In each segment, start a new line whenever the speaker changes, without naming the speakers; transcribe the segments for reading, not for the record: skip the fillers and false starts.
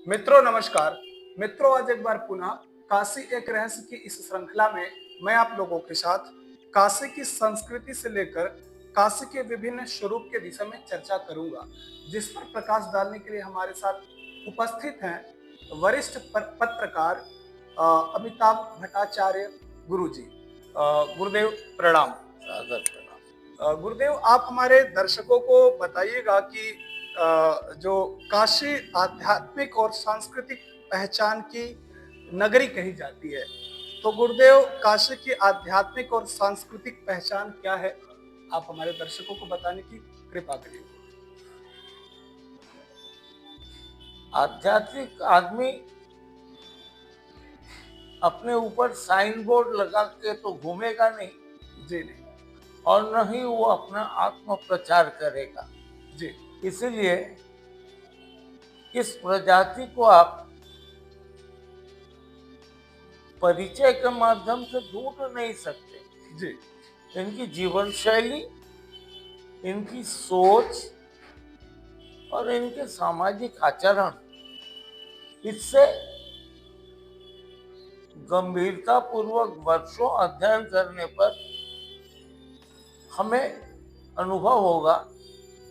मित्रों नमस्कार। मित्रों आज एक बार पुनः काशी एक रहस्य की इस श्रृंखला में मैं आप लोगों के साथ काशी की संस्कृति से लेकर काशी के विभिन्न स्वरूप के विषय में चर्चा करूंगा, जिस पर प्रकाश डालने के लिए हमारे साथ उपस्थित हैं वरिष्ठ पत्रकार अमिताभ भट्टाचार्य गुरुजी। गुरुदेव प्रणाम।
सादर
गुरुदेव आप हमारे दर्शकों को बताइएगा कि जो काशी आध्यात्मिक और सांस्कृतिक पहचान की नगरी कही जाती है, तो गुरुदेव काशी की आध्यात्मिक और सांस्कृतिक पहचान क्या है? आप हमारे दर्शकों को बताने की कृपा करिए।
आध्यात्मिक आदमी अपने ऊपर साइन बोर्ड लगा के तो घूमेगा नहीं
जी नहीं।
और न ही वो अपना आत्म प्रचार करेगा।
जी
इसलिए इस प्रजाति को आप परिचय के माध्यम से ढूंढ नहीं सकते।
जी
इनकी जीवन शैली, इनकी सोच और इनके सामाजिक आचरण, इससे गंभीरता पूर्वक वर्षों अध्ययन करने पर हमें अनुभव होगा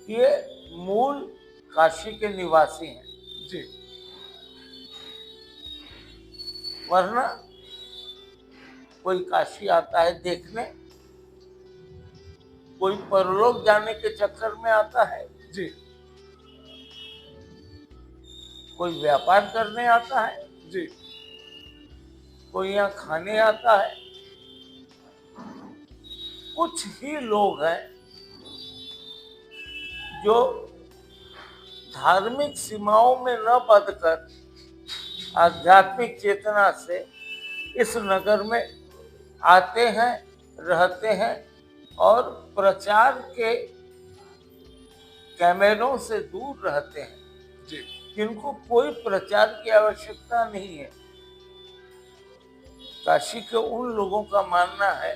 कि ये मूल काशी के निवासी हैं।
जी
वरना कोई काशी आता है देखने, कोई परलोक जाने के चक्कर में आता है,
जी
कोई व्यापार करने आता है,
जी
कोई यहाँ खाने आता है। कुछ ही लोग हैं जो धार्मिक सीमाओं में न बंधकर आध्यात्मिक चेतना से इस नगर में आते हैं, रहते हैं और प्रचार के कैमरों से दूर रहते हैं,
जी
जिनको कोई प्रचार की आवश्यकता नहीं है। काशी के उन लोगों का मानना है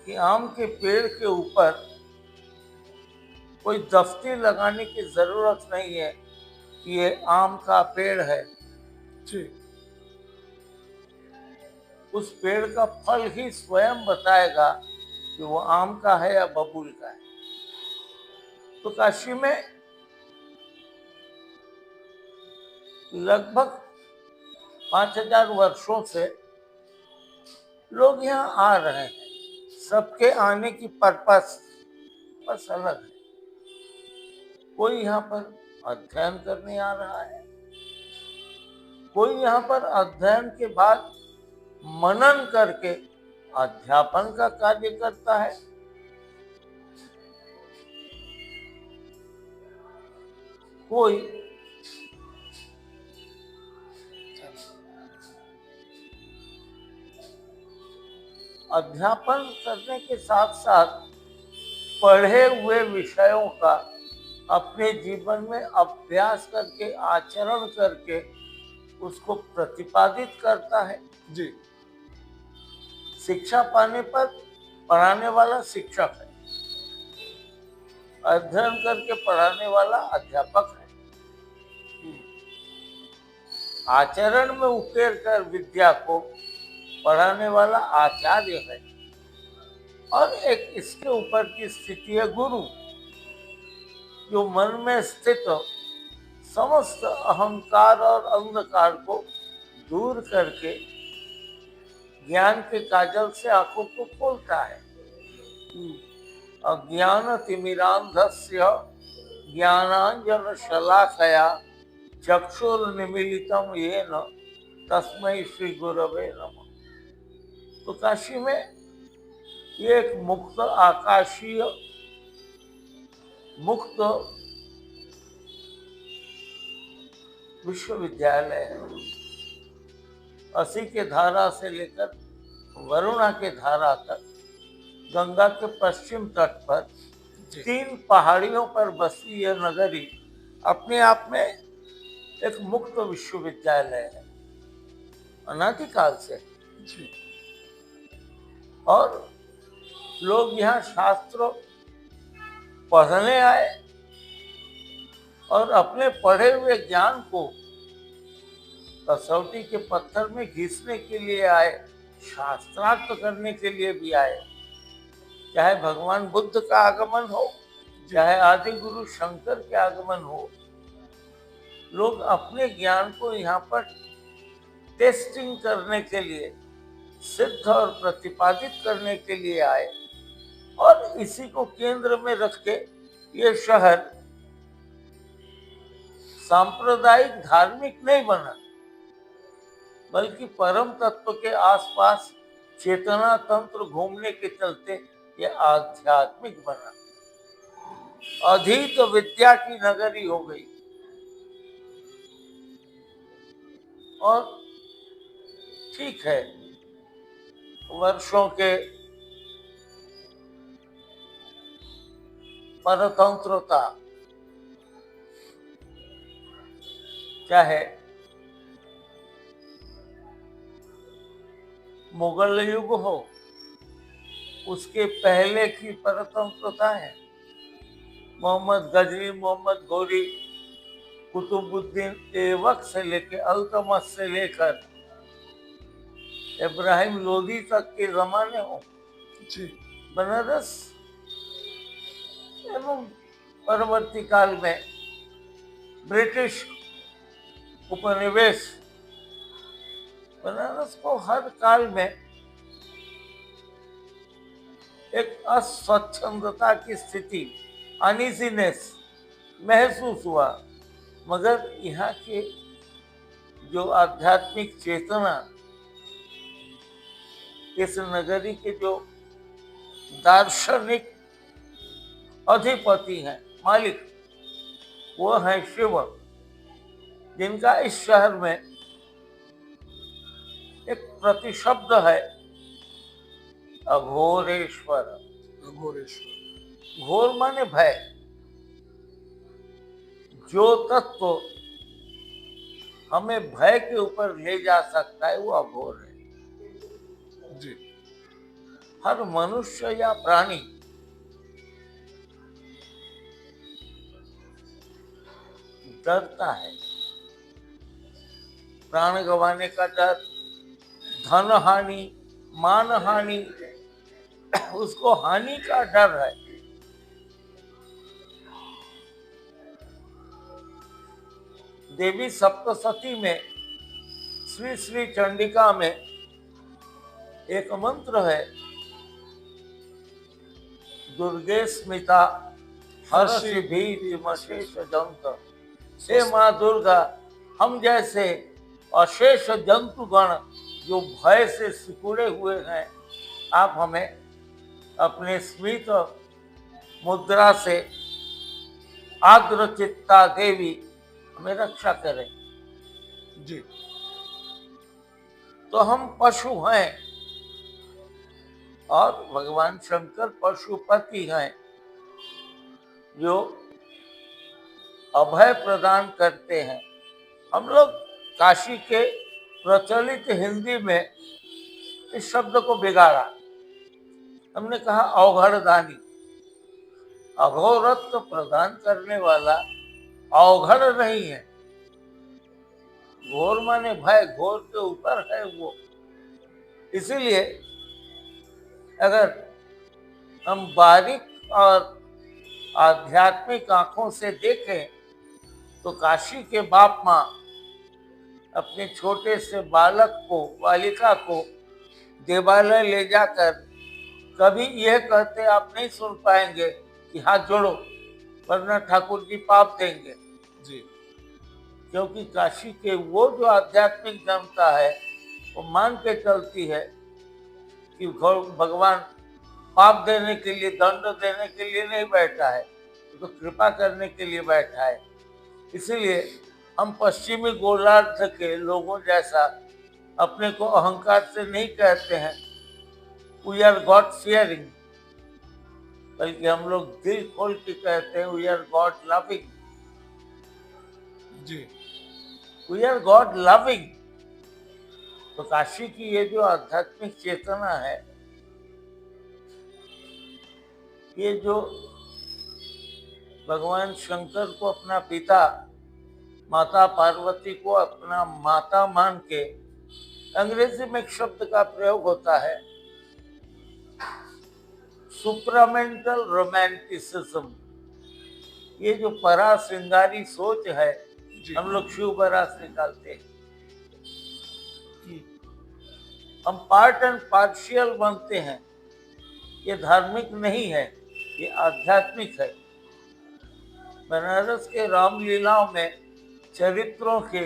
कि आम के पेड़ के ऊपर कोई दफ्ती लगाने की जरूरत नहीं है कि ये आम का पेड़ है।
जी
उस पेड़ का फल ही स्वयं बताएगा कि वो आम का है या बबूल का है। तो काशी में लगभग 5000 वर्षों से लोग यहाँ आ रहे हैं। सबके आने की पर्पस बस अलग है। कोई यहाँ पर अध्ययन करने आ रहा है, कोई यहाँ पर अध्ययन के बाद मनन करके अध्यापन का कार्य करता है, कोई अध्यापन करने के साथ साथ पढ़े हुए विषयों का अपने जीवन में अभ्यास करके, आचरण करके उसको प्रतिपादित करता है।
जी
शिक्षा पाने पर पढ़ाने वाला शिक्षक है, अध्ययन करके पढ़ाने वाला अध्यापक है, आचरण में उकेर कर विद्या को पढ़ाने वाला आचार्य है, और एक इसके ऊपर की स्थिति है गुरु, जो मन में स्थित समस्त अहंकार और अंधकार को दूर करके ज्ञान के काजल से आंखों को खोलता है। अज्ञान तिमिरांधस्य ज्ञानांजन शलाकया चक्षुर्निमीलितम येन तस्मै श्री गुरवे नमः। तो काशी में ये एक मुक्त आकाशीय, मुक्त विश्वविद्यालय है। असी के धारा से लेकर वरुणा के धारा तक गंगा के पश्चिम तट पर 3 पहाड़ियों पर बसी यह नगरी अपने आप में एक मुक्त विश्वविद्यालय है, अनादिकाल से।
जी
और लोग यहाँ शास्त्र पढ़ने आए और अपने पढ़े हुए ज्ञान को कसौटी के पत्थर में घिसने के लिए आए, शास्त्रार्थ करने के लिए भी आए। चाहे भगवान बुद्ध का आगमन हो, चाहे आदि गुरु शंकर के आगमन हो, लोग अपने ज्ञान को यहाँ पर टेस्टिंग करने के लिए, सिद्ध और प्रतिपादित करने के लिए आए। और इसी को केंद्र में रख के ये शहर सांप्रदायिक धार्मिक नहीं बना, बल्कि परम तत्व के आसपास चेतना तंत्र घूमने के चलते ये आध्यात्मिक बना। अधिक विद्या की नगरी हो गई। और ठीक है, वर्षों के परतंत्रता, चाहे मुगल युग हो, उसके पहले की परतंत्रता है, मोहम्मद गजनी, मोहम्मद गौरी, कुतुबुद्दीन ऐबक से लेकर अल्तमश से लेकर इब्राहिम लोदी तक के जमाने हो, बनारस एवं परवर्ती काल में ब्रिटिश उपनिवेश, बनारस को हर काल में एक अस्वच्छंदता की स्थिति, अनइजीनेस महसूस हुआ। मगर यहाँ के जो आध्यात्मिक चेतना, इस नगरी के जो दार्शनिक अधिपति हैं, मालिक, वो है शिव, जिनका इस शहर में एक प्रतिशब्द है, अघोरेश्वर। घोर माने भय। जो तत्व हमें भय के ऊपर ले जा सकता है वो अघोर है जी। हर मनुष्य या प्राणी डरता है। प्राण गंवाने का डर, धन हानि, मान हानि, उसको हानि का डर है। देवी सप्तशती में श्री श्री चंडिका में एक मंत्र है, दुर्गे स्मिता हर्षि भीति मशेष जंत। हे माँ दुर्गा, हम जैसे अशेष जंतुगण जो भय से सिकुड़े हुए हैं, आप हमें अपने स्मित मुद्रा से आद्र चित्ता देवी हमें रक्षा करें जी। तो हम पशु हैं और भगवान शंकर पशुपति हैं, जो अभय प्रदान करते हैं। हम लोग काशी के प्रचलित हिंदी में इस शब्द को बिगाड़ा। हमने कहा अवघड़दानी। अघोरत्व प्रदान करने वाला अवघड़ नहीं है। घोर माने भय, घोर के ऊपर है वो। इसीलिए अगर हम बारीक और आध्यात्मिक आंखों से देखें तो काशी के बाप माँ अपने छोटे से बालक को, बालिका को देवालय ले जाकर कभी यह कहते आप नहीं सुन पाएंगे कि हाथ जोड़ो वरना ठाकुर जी पाप देंगे जी। क्योंकि काशी के वो जो आध्यात्मिक जनता है वो मान के चलती है कि भगवान पाप देने के लिए, दंड देने के लिए नहीं बैठा है, तो कृपा करने के लिए बैठा है। इसीलिए हम पश्चिमी गोलार्ध के लोगों जैसा अपने को अहंकार से नहीं कहते हैं वी आर गॉड फियरिंग, बल्कि हम लोग दिल खोल के कहते हैं वी आर गॉड लविंग जी। We are God loving. तो काशी की ये जो आध्यात्मिक चेतना है, ये जो भगवान शंकर को अपना पिता, माता पार्वती को अपना माता मान के, अंग्रेजी में एक शब्द का प्रयोग होता है सुप्रामेंटल रोमांटिसिज्म। ये जो परा श्रृंगारी सोच है,
जी।
हम लोग शिव बरास निकालते हैं, हम पार्ट एंड पार्शियल बनते हैं। ये धार्मिक नहीं है, ये आध्यात्मिक है। बनारस के रामलीलाओं में चरित्रों के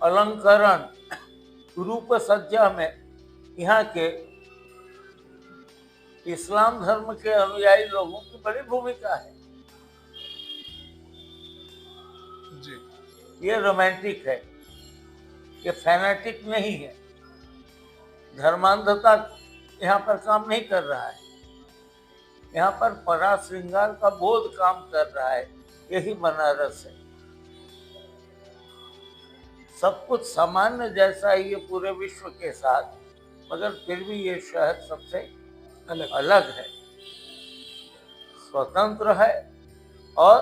अलंकरण, रूप सज्जा में यहाँ के इस्लाम धर्म के अनुयायी लोगों की बड़ी भूमिका है।
जी।
ये रोमांटिक है, ये फैनेटिक नहीं है। धर्मांधता यहाँ पर काम नहीं कर रहा है, यहाँ पर परा श्रृंगार का बोध काम कर रहा है। यही बनारस है। सब कुछ सामान्य जैसा ही है पूरे विश्व के साथ, मगर फिर भी ये शहर सबसे अलग है, स्वतंत्र है और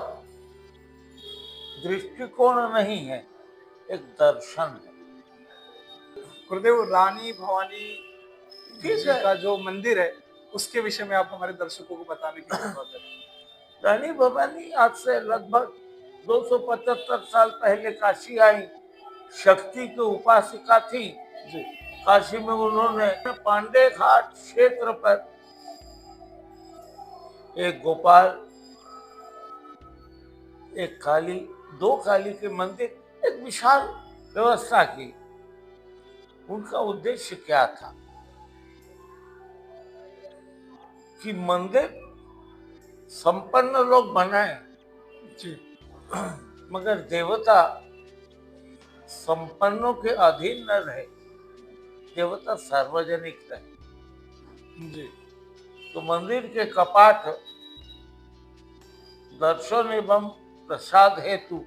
दृष्टिकोण नहीं है, एक दर्शन है।
गुरुदेव, रानी भवानी
ठीक
जी
है।
का जो मंदिर है उसके विषय में आप हमारे दर्शकों को बताने की जरूरत है।
रानी भवानी आज से लगभग 275 साल पहले काशी आई, शक्ति की उपासिका थी।
जी।
काशी में उन्होंने पांडे घाट क्षेत्र पर एक गोपाल, एक काली, 2 काली के मंदिर, एक विशाल व्यवस्था की। उनका उद्देश्य क्या था कि मंदिर संपन्न लोग बनाए,
जी।
मगर देवता संपन्नों के अधीन न रहे, देवता सार्वजनिक रहे।
जी।
तो मंदिर के कपाट दर्शन एवं प्रसाद हेतु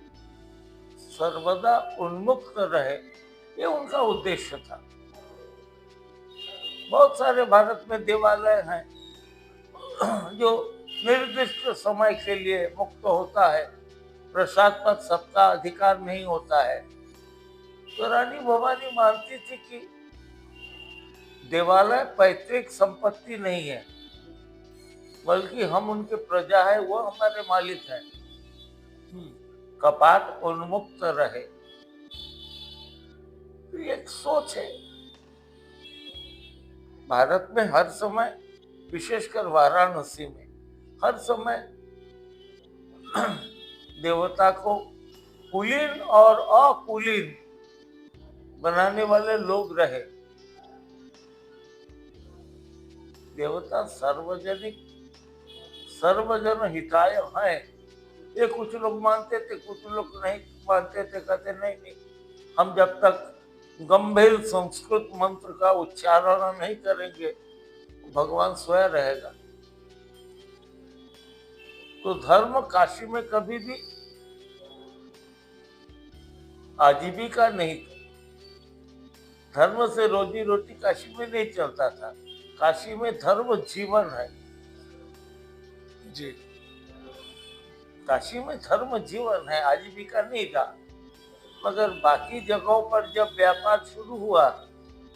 सर्वदा उन्मुक्त रहे, ये उनका उद्देश्य था। बहुत सारे भारत में देवालय हैं जो निर्दिष्ट समय के लिए मुक्त होता है, प्रसाद पर सबका अधिकार नहीं होता है। तो रानी भवानी मानती थी कि देवालय पैतृक संपत्ति नहीं है, बल्कि हम उनके प्रजा है, वो हमारे मालिक हैं। कपाट उन्मुक्त रहे, तो ये एक सोच है। भारत में हर समय, विशेषकर वाराणसी में हर समय देवता को कुलीन और अकुलीन बनाने वाले लोग रहे। देवता सार्वजनिक, सर्वजन हिताय है, ये कुछ लोग मानते थे, कुछ लोग नहीं मानते थे। कहते नहीं, हम जब तक गंभीर संस्कृत मंत्र का उच्चारण नहीं करेंगे भगवान स्वयं रहेगा। तो धर्म काशी में कभी भी आजीविका नहीं था, धर्म से रोजी रोटी काशी में नहीं चलता था। काशी में धर्म जीवन है।
जी।
काशी में धर्म जीवन है, आजीविका नहीं था। मगर बाकी जगहों पर जब व्यापार शुरू हुआ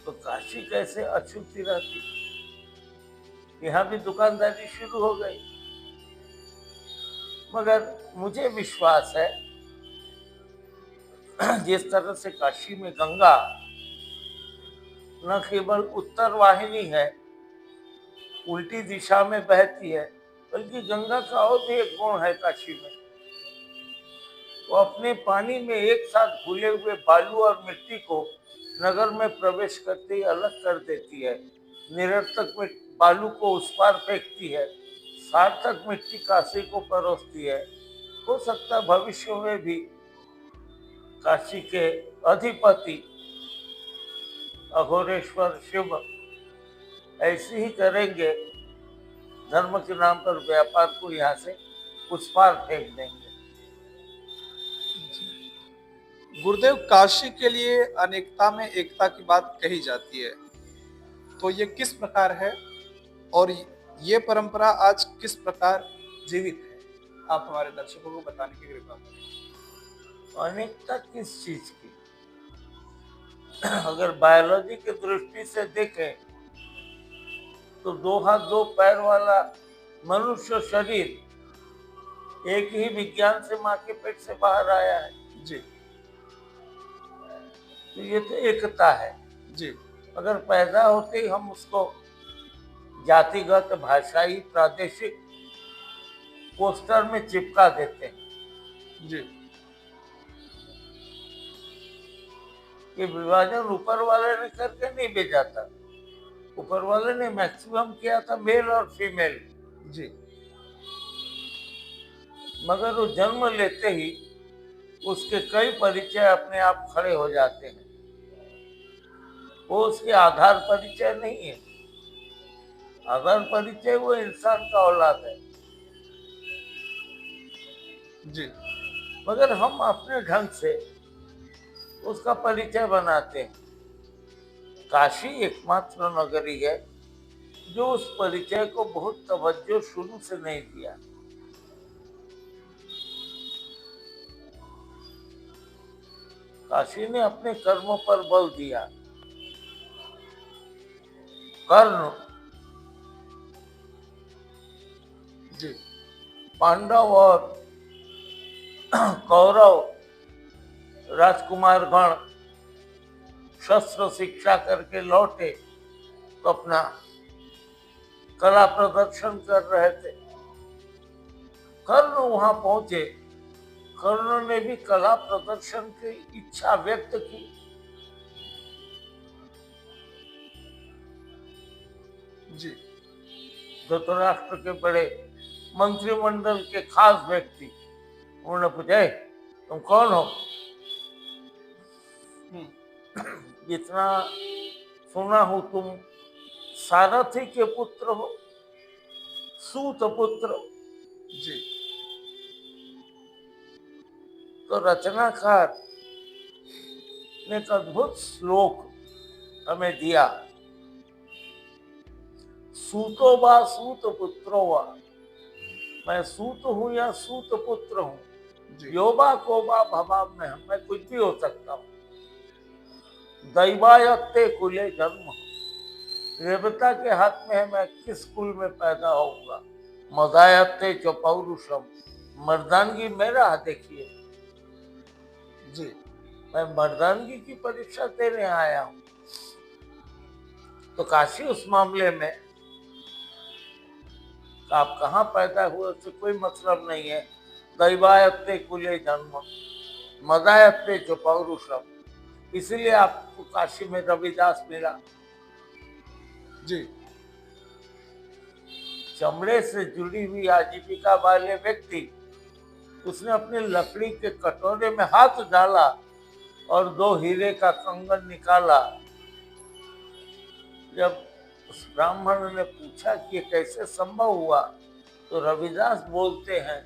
तो काशी कैसे अछूती रहती, यहाँ भी दुकानदारी शुरू हो गई। मगर मुझे विश्वास है जिस तरह से काशी में गंगा न केवल उत्तर वाहिनी है, उल्टी दिशा में बहती है, बल्कि गंगा का और भी एक गुण है काशी में। वो अपने पानी में एक साथ घुले हुए बालू और मिट्टी को नगर में प्रवेश करते ही अलग कर देती है। निरर्थक में बालू को उस पार फेंकती है, सार्थक मिट्टी काशी को परोसती है। हो सकता है भविष्य में भी काशी के अधिपति अघोरेश्वर शिव ऐसे ही करेंगे, धर्म के नाम पर व्यापार को यहाँ से उस पार फेंक देंगे।
गुरुदेव, काशी के लिए अनेकता में एकता की बात कही जाती है, तो ये किस प्रकार है और ये परंपरा आज किस प्रकार जीवित है? आप हमारे दर्शकों को बताने की कृपा करें।
अनेकता किस चीज की? अगर बायोलॉजी की दृष्टि से देखें तो 2 हाथ 2 पैर वाला मनुष्य शरीर एक ही विज्ञान से माँ के पेट से बाहर आया है।
जी
तो ये तो एकता है।
जी
अगर पैदा होते ही हम उसको जातिगत, भाषाई, प्रादेशिक पोस्टर में चिपका देते हैं
जी
कि विभाजन ऊपर वाले ने करके नहीं भेजा था। ऊपर वाले ने मैक्सिमम किया था मेल और फीमेल,
जी
मगर वो जन्म लेते ही उसके कई परिचय अपने आप खड़े हो जाते हैं। वो उसके आधार परिचय नहीं है। आधार परिचय वो इंसान का औलाद है,
जी
मगर हम अपने ढंग से उसका परिचय बनाते हैं। काशी एकमात्र नगरी है जो उस परिचय को बहुत तवज्जो शुरू से नहीं दिया। काशी ने अपने कर्मों पर बल दिया। कर्ण
जी
पांडव और कौरव राजकुमार गण शस्त्र शिक्षा करके लौटे तो अपना कला प्रदर्शन कर रहे थे। कर्ण वहां पहुंचे, कर्ण ने भी कला प्रदर्शन की इच्छा व्यक्त की।
जी
धृतराष्ट्र के बड़े मंत्रिमंडल के खास व्यक्ति उन्होंने पूछा, "ए, तुम कौन हो? जितना सुना हूं तुम सारथी के पुत्र हो, सूत पुत्र।"
जी
तो रचनाकार ने एक अद्भुत श्लोक हमें दिया, सूतो बा सूत पुत्रो वा, मैं सूत हूं या सूत पुत्र हूं,
जी
योबा कोबा भवा में मैं कुछ भी हो सकता हूं। दैवायत्ते कुले जन्म, देवता के हाथ में है मैं किस कुल में पैदा होऊंगा। मदायत्ते च पौरुषम, मर्दानगी मेरा देखिए,
जी
मैं मर्दानगी की परीक्षा देने आया हूं। तो काशी उस मामले में आप कहाँ पैदा हुए उससे कोई मतलब नहीं है। दैवायत्ते कुले जन्म, मदायत्ते च पौरुषम, इसीलिए आपको काशी में रविदास मिला।
जी
चमड़े से जुड़ी हुई आजीविका वाले व्यक्ति, उसने अपनी लकड़ी के कटोरे में हाथ डाला और 2 हीरे का कंगन निकाला। जब उस ब्राह्मण ने पूछा कि ये कैसे संभव हुआ, तो रविदास बोलते हैं,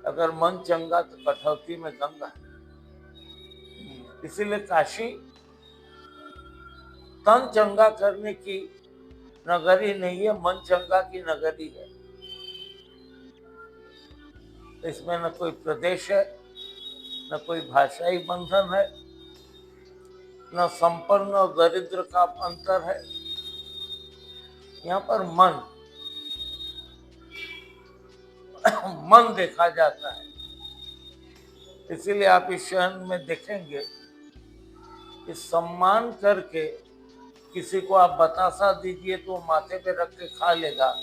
अगर मन चंगा तो कठौती में गंगा। इसीलिए काशी तन चंगा करने की नगरी नहीं है, मन चंगा की नगरी है। इसमें न कोई प्रदेश है, न कोई भाषाई बंधन है, न संपन्न और दरिद्र का अंतर है। यहाँ पर मन देखा जाता है। इसीलिए आप इस शहर में देखेंगे कि सम्मान करके किसी को आप बतासा दीजिए तो वो माथे पे रख के खा लेगा,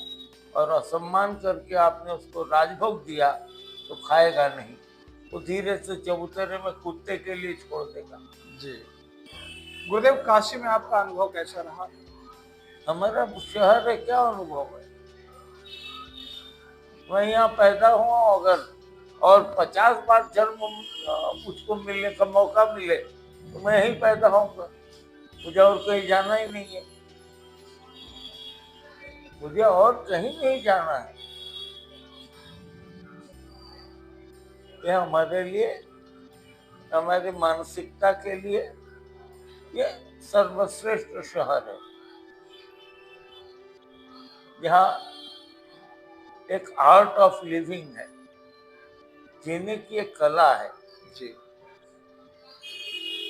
और असम्मान करके आपने उसको राजभोग दिया तो खाएगा नहीं, वो धीरे से चबूतरे में कुत्ते के लिए छोड़ देगा।
जी गुरुदेव, काशी में आपका अनुभव कैसा रहा?
हमारा शहर है, क्या अनुभव है। मैं यहाँ पैदा हुआ, अगर और 50 बार जन्म मुझको मिलने का मौका मिले तो मैं यहीं पैदा होऊंगा। मुझे और कहीं जाना ही नहीं है, मुझे और कहीं नहीं जाना है। यह हमारे लिए, हमारी मानसिकता के लिए ये सर्वश्रेष्ठ शहर है, जहाँ एक आर्ट ऑफ लिविंग है। जीने की एक कला है।
जी।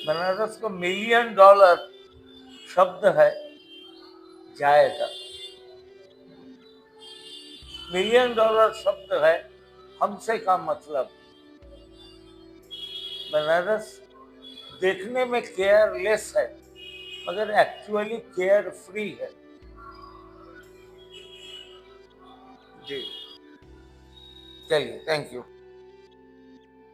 बनारस का $1,000,000 शब्द है जाएगा, $1,000,000 शब्द है हमसे का मतलब। बनारस देखने में केयरलेस है मगर एक्चुअली केयर फ्री है।
जी।
चलिए, थैंक यू।